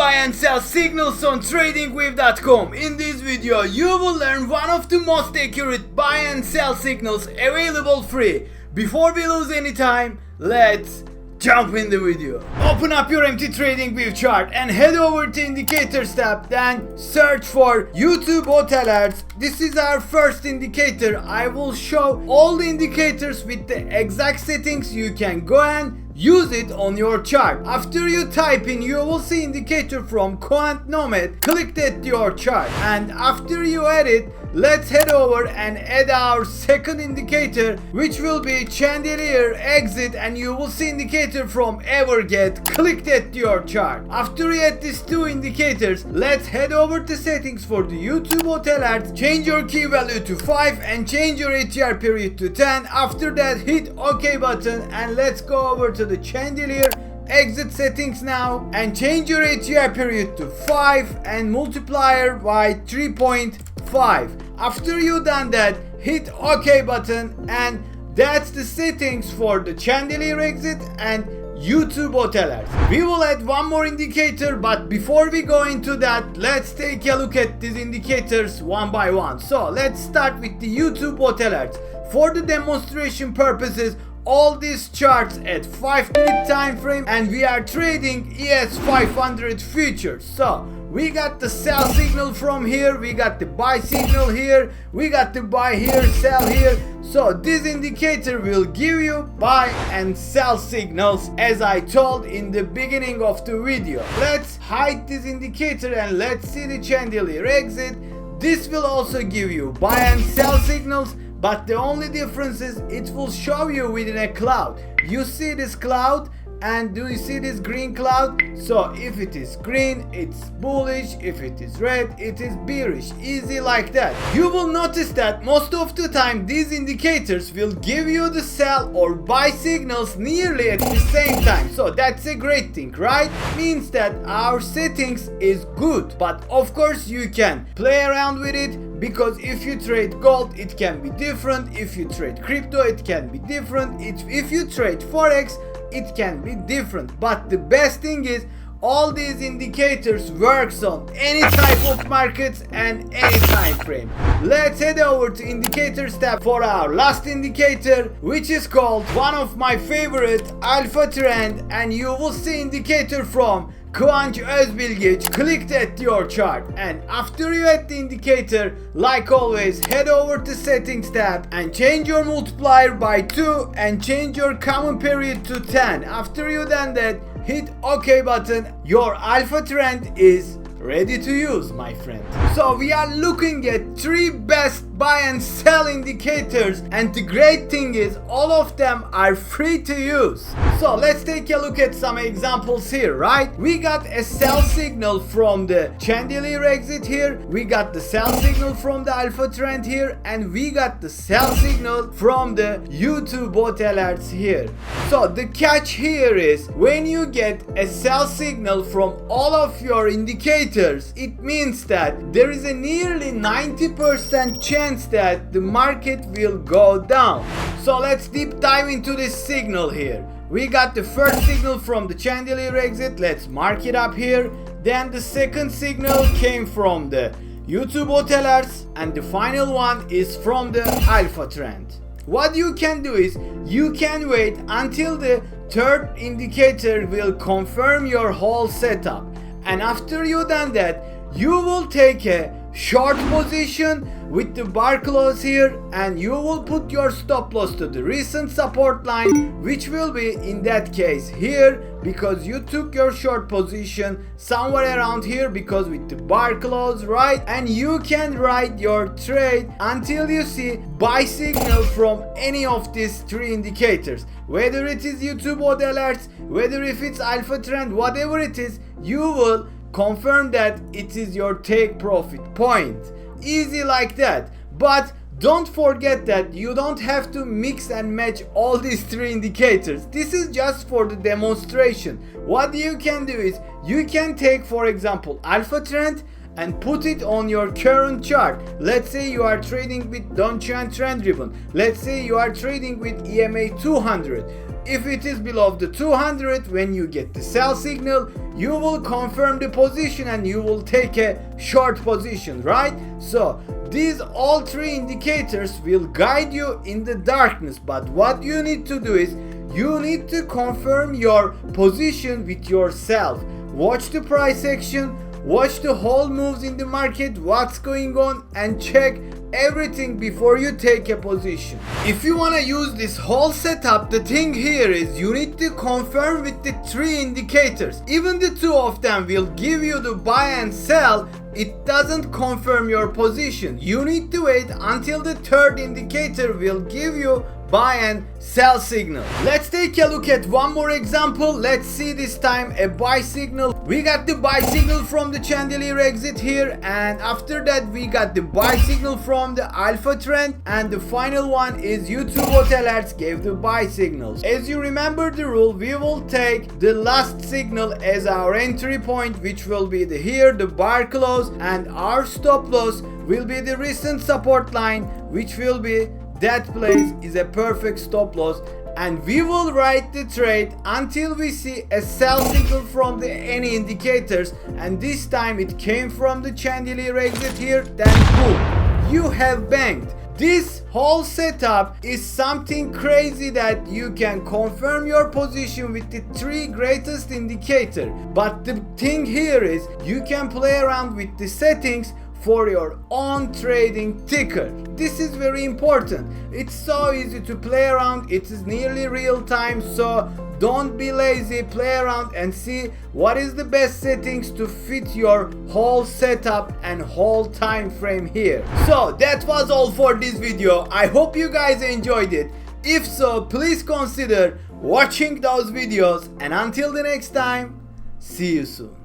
buy and sell signals on Tradingview.com. In this video, you will learn one of the most accurate buy and sell signals available free. Before we lose any time, let's jump in the video. Open up your empty Tradingview chart and head over to Indicators tab, then search for YouTube Hotel Ads. This is our first indicator. I will show all the indicators with the exact settings. You can go and use it on your chart. After you type in, you will see indicator from QuantNomad. Click that to your chart, and after you add it, let's head over and add our second indicator, which will be Chandelier Exit, and you will see indicator from Everget. Click that to your chart. After you add these two indicators, let's head over to settings for the YouTube Hotel Ads. Change your key value to 5 and change your ATR period to 10. After that, hit OK button, and let's go over to the Chandelier Exit settings now and change your ATR period to 5 and multiplier by 3.5. After you done that, hit OK button, and that's the settings for the Chandelier Exit and YouTube Hotel Ads. We will add one more indicator, but before we go into that, let's take a look at these indicators one by one. So let's start with the YouTube Hotel Ads. For the demonstration purposes, all these charts at 5-minute time frame, and we are trading ES 500 futures. So we got the sell signal from here, we got the buy signal here, we got the buy here, sell here. So this indicator will give you buy and sell signals, as I told in the beginning of the video. Let's hide this indicator and let's see the Chandelier Exit. This will also give you buy and sell signals, but the only difference is it will show you within a cloud. You see this cloud, and do you see this green cloud? So if it is green, it's bullish. If it is red, it is bearish. Easy like that. You will notice that most of the time these indicators will give you the sell or buy signals nearly at the same time. So that's a great thing, right? Means that our settings is good. But of course you can play around with it, because if you trade gold, it can be different. If you trade crypto, it can be different. If you trade forex, it can be different. But the best thing is all these indicators works on any type of markets and any time frame. Let's head over to Indicators tab for our last indicator, which is called one of my favorite, AlphaTrend, and you will see indicator from QuantNomad. Click that to your chart, and after you add the indicator, like always, head over to settings tab and change your multiplier by 2 and change your common period to 10. After you done that, hit OK button. Your AlphaTrend is ready to use, my friend. So we are looking at 3 best buy and sell indicators, and the great thing is all of them are free to use. So let's take a look at some examples here, right? We got a sell signal from the Chandelier Exit here, we got the sell signal from the AlphaTrend here, and we got the sell signal from the YouTube Hotel Ads here. So the catch here is when you get a sell signal from all of your indicators, it means that there is a nearly 90% chance that the market will go down. So let's deep dive into this signal here. We got the first signal from the Chandelier Exit. Let's mark it up here. Then the second signal came from the YouTube Hotel Ads, and the final one is from the AlphaTrend. What you can do is you can wait until the third indicator will confirm your whole setup, and after you done that, you will take a short position with the bar close here, and you will put your stop loss to the recent support line, which will be in that case here, because you took your short position somewhere around here because with the bar close, right? And you can ride your trade until you see buy signal from any of these 3 indicators, whether it is YouTube Hotel Alerts, whether if it's AlphaTrend, whatever it is, you will confirm that it is your take profit point. Easy like that. But don't forget that you don't have to mix and match all these 3 indicators. This is just for the demonstration. What you can do is you can take, for example, AlphaTrend and put it on your current chart. Let's say you are trading with Donchian Trend Ribbon. Let's say you are trading with EMA 200. If it is below the 200, when you get the sell signal, you will confirm the position and you will take a short position, right? So these all three indicators will guide you in the darkness, but what you need to do is you need to confirm your position with yourself. Watch the price action, watch the whole moves in the market, what's going on, and check everything before you take a position. If you want to use this whole setup, the thing here is you need to confirm with the three indicators. Even the two of them will give you the buy and sell. It doesn't confirm your position. You need to wait until the third indicator will give you buy and sell signal. Let's take a look at one more example. Let's see this time a buy signal. We got the buy signal from the Chandelier Exit here, and after that we got the buy signal from the AlphaTrend, and the final one is YouTube bot alerts gave the buy signals. As you remember the rule, we will take the last signal as our entry point, which will be the here the bar close, and our stop loss will be the recent support line, which will be that place is a perfect stop loss, and we will ride the trade until we see a sell signal from the any indicators, and this time it came from the Chandelier Exit here, then boom, you have banked. This whole setup is something crazy that you can confirm your position with the three greatest indicator, but the thing here is you can play around with the settings for your own trading ticker. This is very important. It's so easy to play around, it is nearly real time, so don't be lazy, play around and see what is the best settings to fit your whole setup and whole time frame here. So that was all for this video. I hope you guys enjoyed it. If so, please consider watching those videos, and until the next time, see you soon.